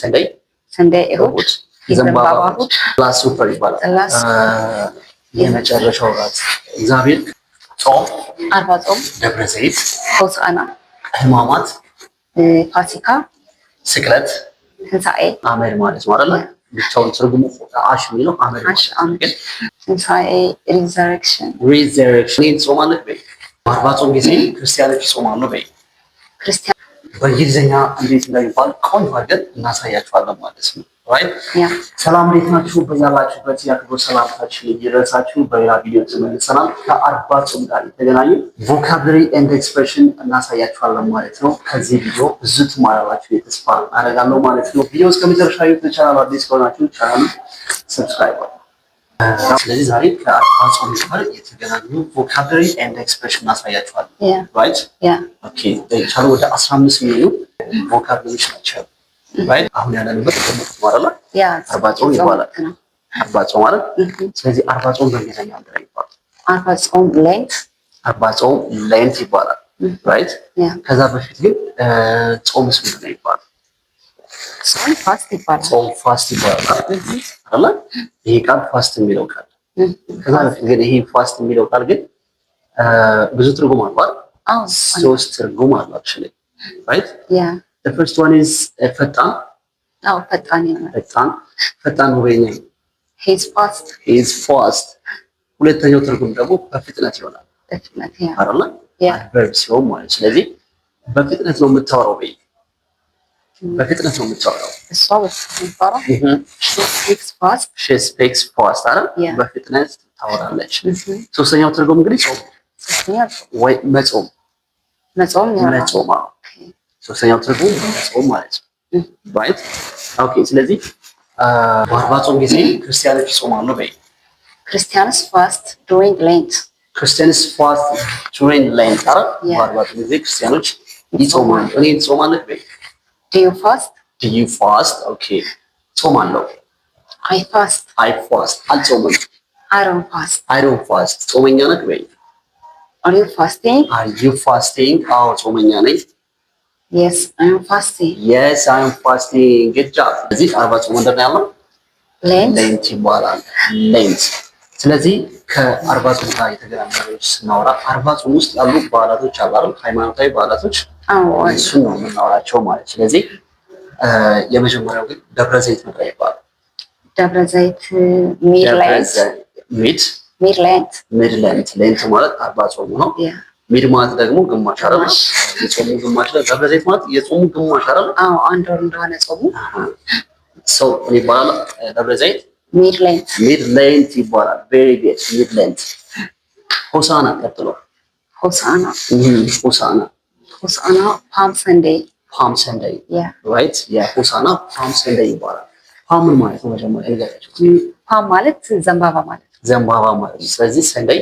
ሰንደይ እሁድ የዘንባባ እሁድ ላስት ሱፐር ይባላል። የመጨረሻው ራት እግዚአብሔር ጾም፣ አርባ ጾም፣ ደብረ ዘይት፣ ሆሳዕና፣ ሕማማት፣ ፋሲካ፣ ስቅለት፣ ትንሣኤ፣ አሜን ማለት ነው አይደል? ብቻውን ትርጉሙ አሽ የሚለው አሜን ማለት ትንሣኤ፣ ሪዘሬክሽን ጾማለህ በይ። አርባ ጾም ጊዜ ክርስቲያኖች ይጾማሉ በይ። ክርስቲያን በእንግሊዝኛ እንዴት እንደሚባል ቆንጆ አድርገን እናሳያችኋለን ማለት ነው። ሰላም እንዴት ናችሁ? በያላችሁበት የአክብሮት ሰላምታችን ይድረሳችሁ። በሌላ ቪዲዮ ተመልሰናል። ከአርባ ጾም ጋር የተገናኙ ቮካብለሪ ኤንድ ኤክስፕሬሽን እናሳያችኋለን ማለት ነው። ከዚህ ቪዲዮ ብዙ ትማራላችሁ ተስፋ አደርጋለሁ ማለት ነው። ቪዲዮ እስከ መጨረሻ ቻናሉ አዲስ ከሆናችሁ ቻናሉ ሰብስክራይብ አድርጉ። ስለዚህ ዛሬ ከአርባ ጾም ጋር የተገናኙ ቮካብለሪ ኤንድ ኤክስፕሬሽን እናሳያችኋለን። ራይት ኦኬ። ቻሉ ወደ 15 ሚሊዮን ቮካብለሪዎች ናቸው። ራይት አሁን ያለንበት ተማራላ አርባ ጾም ይባላል። አርባ ጾም ማለት ስለዚህ አርባ ጾም በእንግሊዝኛ እንደምን ይባላል? አርባ ጾም ሌንት፣ አርባ ጾም ሌንት ይባላል። ራይት ከዛ በፊት ግን ጾምስ ምንድን ነው ይባላል? ጾም ፋስት ይባላል። ጾም ፋስት ይባላል አይደል? ይሄ ቃል ፋስት የሚለው ቃል ከዛ በፊት ግን ይሄ ፋስት የሚለው ቃል ግን ብዙ ትርጉም አለው። ሶስት ትርጉም አለው actually right the first one is ፈጣን ፈጣን ነው በእኛ he's fast ሁለተኛው ትርጉም ደግሞ በፍጥነት ይሆናል አይደል? verb ሲሆን ማለት ስለዚህ በፍጥነት ነው የምታወራው በይ በፍጥነት ነው የምታወራው እሷ በፍጥነት she speaks fast አይደል? በፍጥነት ታወራለች። ሶስተኛው ትርጉም እንግዲህ ጾም ወይ መጾም ሶስተኛው ትርጉም መጾም ማለት ነው። ራይት ኦኬ። ስለዚህ በአርባ ጾም ጊዜ ክርስቲያኖች ይጾማሉ በይ። ክርስቲያንስ ፋስት ዱሪንግ ሌንት አይደል? በአርባ ጾም ጊዜ ክርስቲያኖች ይጾማሉ። እኔ ትጾማለህ በይ። Do you fast? Okay. ጾማለሁ። I fast. አልጾምም። I don't fast. ጾመኛ ነህ በይ። Are you fasting? አዎ ጾመኛ ነኝ። Yes, I am fasting. Good job. ስለዚህ አርባ ጾም እንደምን ያለው ሌንት ይባላል። ሌንት ስለዚህ ከአርባ ጾም ጋር የተገናኙ ነገሮች ስናወራ አርባ ጾም ውስጥ ያሉ በዓላቶች አሉ አይደል? ሃይማኖታዊ በዓላቶች እሱን ነው የምናወራቸው ማለት። ስለዚህ የመጀመሪያው ግን ደብረ ዘይት መጥሪያ ይባላል። ደብረ ዘይት ሚድሌንት ሌንት ማለት አርባ ጾሙ ነው። ሚድ ማለት ደግሞ ግማሽ አይደል? የጾሙ ግማሽ ላይ ደብረ ዘይት ማለት የጾሙ ግማሽ አይደል? አንድ ወር እንደሆነ ጾሙ ሰው ይባላል። ደብረ ዘይት ሚድሌንት ይባላል። ቬሪ ጉድ ሚድሌንት። ሆሳና ቀጥሎ ሆሳና ፓም ሰንደይ ራይት ሆሳና ፓም ሰንደይ ይባላል። ፓም ማለት ነው መጀመሪያ ንገራችሁ። ፓም ማለት ዘንባባ ማለት ነው። ስለዚህ ሰንደይ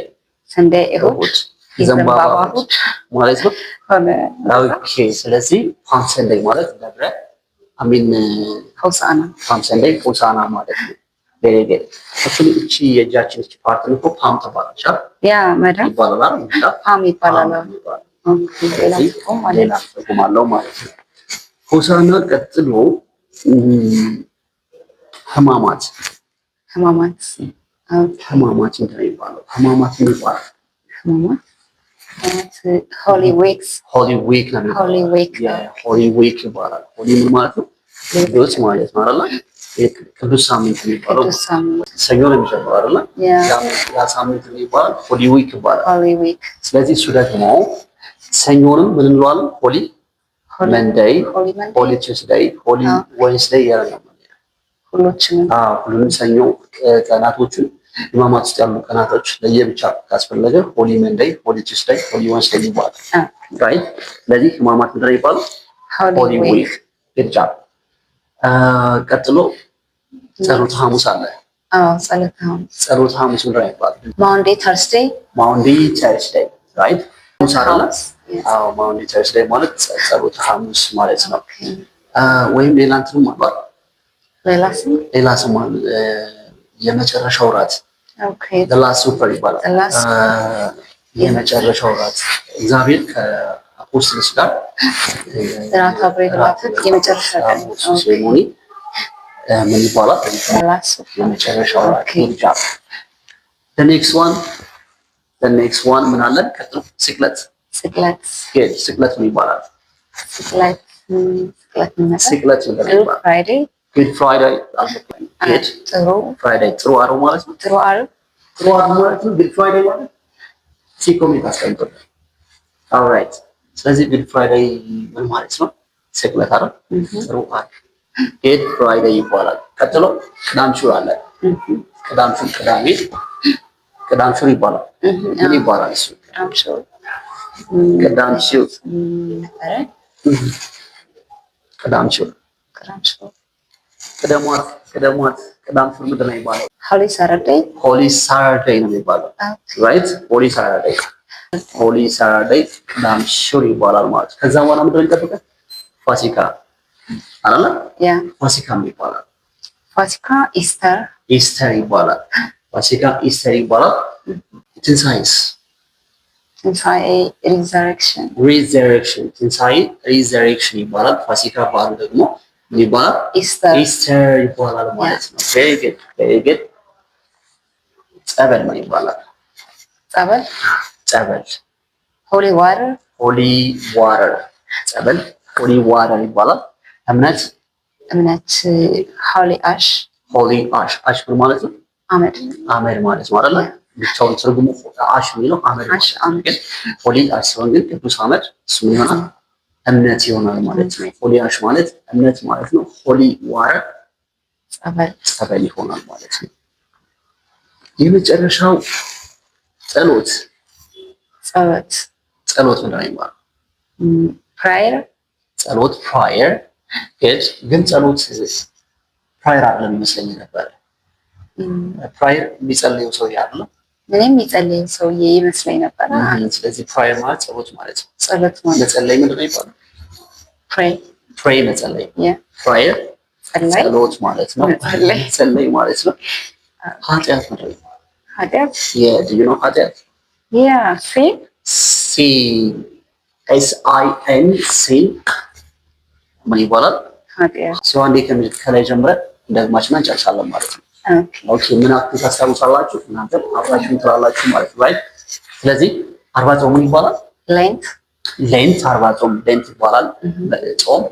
እሁድ ዘንባባ እሁድ ማለት ነው። ኦኬ ስለዚህ ፓም ሰንደይ ማለት ደብረ ሆሳና ፓም ሰንደይ ሆሳና ማለት ነው። ቬሪ ጉድ actually እቺ የእጃችን እቺ ፓርት ነው ፓም ተባለች መዳ ይባላል ፓም ይባላል። ሌላ ትርጉም አለው ማለት ነው። ሆሳና ቀጥሎ ሕማማት ምንድን ነው የሚባለው? ሕማማት ይባላል። ሆሊ ዊክ ይባላል። ሆሊ ምን ማለት ነው? ቅዱስ ማለት ነው አይደል? ቅዱስ ሳምንት የሚባለው ሰኞ ነው የሚጀምረው አይደል? ያ ሳምንት የሚባለው ሆሊ ዊክ ይባላል። ስለዚህ እሱ ደግሞ ሰኞንም ምን እንለዋለን? ሆሊ መንደይ፣ ሆሊ ቲውስደይ፣ ሆሊ ዌንስደይ ያለው ሁሉንም ሰኞ ቀናቶችን ሕማማት ውስጥ ያሉ ቀናቶች ለየብቻ ካስፈለገ ሆሊ መንደይ፣ ሆሊ ቲውስደይ፣ ሆሊ ዌንስደይ ይባላል። ራይት ስለዚህ ሕማማት ምንድን ነው የሚባለው? ሆሊ ዊክ። ጉድ ጆብ። ቀጥሎ ጸሎተ ሐሙስ አለ። ጸሎተ ሐሙስ ምንድን ነው የሚባለው? ማውንዴይ ተርስዴይ ራይት ማውንዴይ ተርስዴይ ማለት ጸሎተ ሐሙስ ማለት ነው። ወይም ሌላ እንትንም አሏል። ሌላ ስም የመጨረሻው ራት ላስት ሱፐር ይባላል። የመጨረሻው ራት እግዚአብሔር ከአፖስትሎስ ጋር ራት አብሮ የበላበት የመጨረሻ ቀን ሴሬሞኒ ምን ይባላል? የመጨረሻው እራት። the next one ምን አለ? ቀጥሎ ስቅለት ስቅለት ምን ይባላል? ስቅለት Good Friday ጥሩ ዓርብ ማለት ነው። ጥሩ ዓርብ ማለት ነው። Good Friday ማለት ሲኮሜንት አስቀምጡልን። alright ስለዚህ Good Friday ምን ማለት ነው? ስቅለት አይደል? ጥሩ ዓርብ Good Friday ይባላል። ቀጥሎ ቅዳም ሹር አለ። ቅዳም ሹር ይባላል። ምን ይባላል እሱ? ቅዳም ሹር ቅዳም ሹር ምንድን ነው የሚባለው? ሆሊ ሳተርዴይ ነው የሚባለው። ራይት ሆሊ ሳተርዴይ ቅዳም ሹር ይባላል ማለት። ከዛ በኋላ ምንድን ነው የሚጠብቀን? ፋሲካ አይደለ? ፋሲካ ይባላል። ፋሲካ ኢስተር ይባላል። ፋሲካ ኢስተር ይባላል። ትንሣኤስ? ትንሣኤ ሪዘሬክሽን ትንሣኤ ሪዘሬክሽን ይባላል። ፋሲካ በዓሉ ደግሞ ምን ይባላል? ኢስተር ይባላል ማለት ነው። ቬሪ ጉድ ጸበል ምን ይባላል? ጸበል ሆሊ ዋተር ጸበል ሆሊ ዋተር ይባላል። እምነት ሆሊ አሽ ምን ማለት ነው? አመድ ማለት ነው አይደለ? ብቻውን ትርጉሙ አሽ የሚለው አመድ ግን ሆሊ አሽ ሲሆን ግን ቅዱስ አመድ እሱ ምን ይሆናል? እምነት ይሆናል ማለት ነው። ሆሊ አሽ ማለት እምነት ማለት ነው። ሆሊ ዋተር ጸበል ይሆናል ማለት ነው። የመጨረሻው ጸሎት ምንድን ነው የሚባለው? ፕራየር ግን ጸሎት ፕራየር አይደለም ይመስለኝ ነበር። ፕራየር የሚጸልየው ሰውዬ አይደለም? ምንም የሚጸልየው ሰውዬ ይመስለኝ ነበር። ስለዚህ ፕራየር ማለት ጸሎት ማለት ነው። መጸለይ ምንድን ነው የሚባለው? ፕሬይ መጸለይ። ፕራየር ጸሎት ማለት ነው። መጸለይ ማለት ነው። ኃጢአት ምንድን ነው? ኃጢአት ሲን ምን ይባላል? ሲሆን እንዴ ከላይ ጀምረን እንደግማችና እንጨርሳለን ማለት ነው። ኦኬ ምን አክቲቭ ታስታውሳላችሁ? እናንተ አብራችሁን ትላላችሁ ማለት ነው። ራይት ስለዚህ 40 ጾም ምን ይባላል? ሌንት 40 ጾም ሌንት ይባላል። ጾም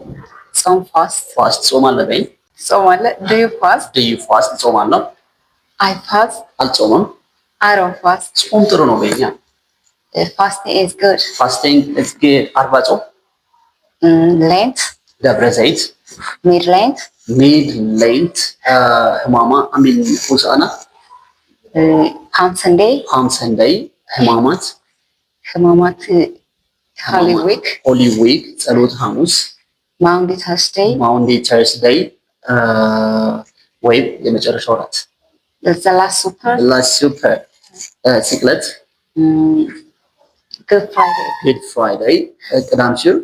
ፋስት ጾም አለ በይ ዱ ዩ ፋስት ጾም አለ። አይ ፋስት አልጾምም። አይ ዶንት ፋስት ጾም ጥሩ ነው በይኛ። ፋስቲንግ ኢዝ ጉድ 40 ጾም ሌንት ደብረ ዘይት ሚድ ሌንት ህማማ አሚን ሆሳና ፓም ሰንደይ ህማማት ሆሊ ዊክ ጸሎት ሐሙስ ማውንዴ ተርስዴይ ወይም የመጨረሻው እራት ላስት ሱፐር ስቅለት ጉድ ፍራይዴይ ቅዳም ሹር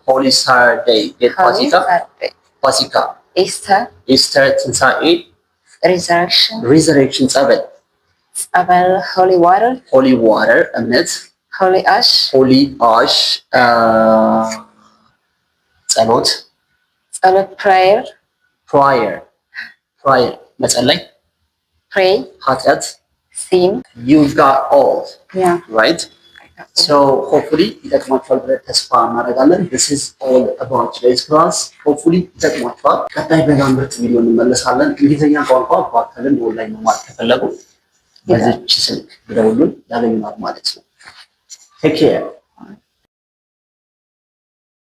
ሆሊ ሳተርዴይ ፋሲካ ኢስተር ትንሣኤ ሪዘሬክሽን ጸበል ሆሊ ዋተር እምነት ሆሊ አሽ ጸሎት ፕራየር መጸለይ ኃጢአት you got all right so hopefully ይጠቅማችኋል ብለን ተስፋ እናደርጋለን። this is all about today's class hopefully ይጠቅማችኋል። ቀጣይ በሌላ ምርጥ ቪዲዮ እንመለሳለን። እንግሊዝኛ ቋንቋ በአካልም ኦንላይን መማር ከፈለጉ በዚች ስልክ ብደውሉን ያገኙናል ማለት ነው። take care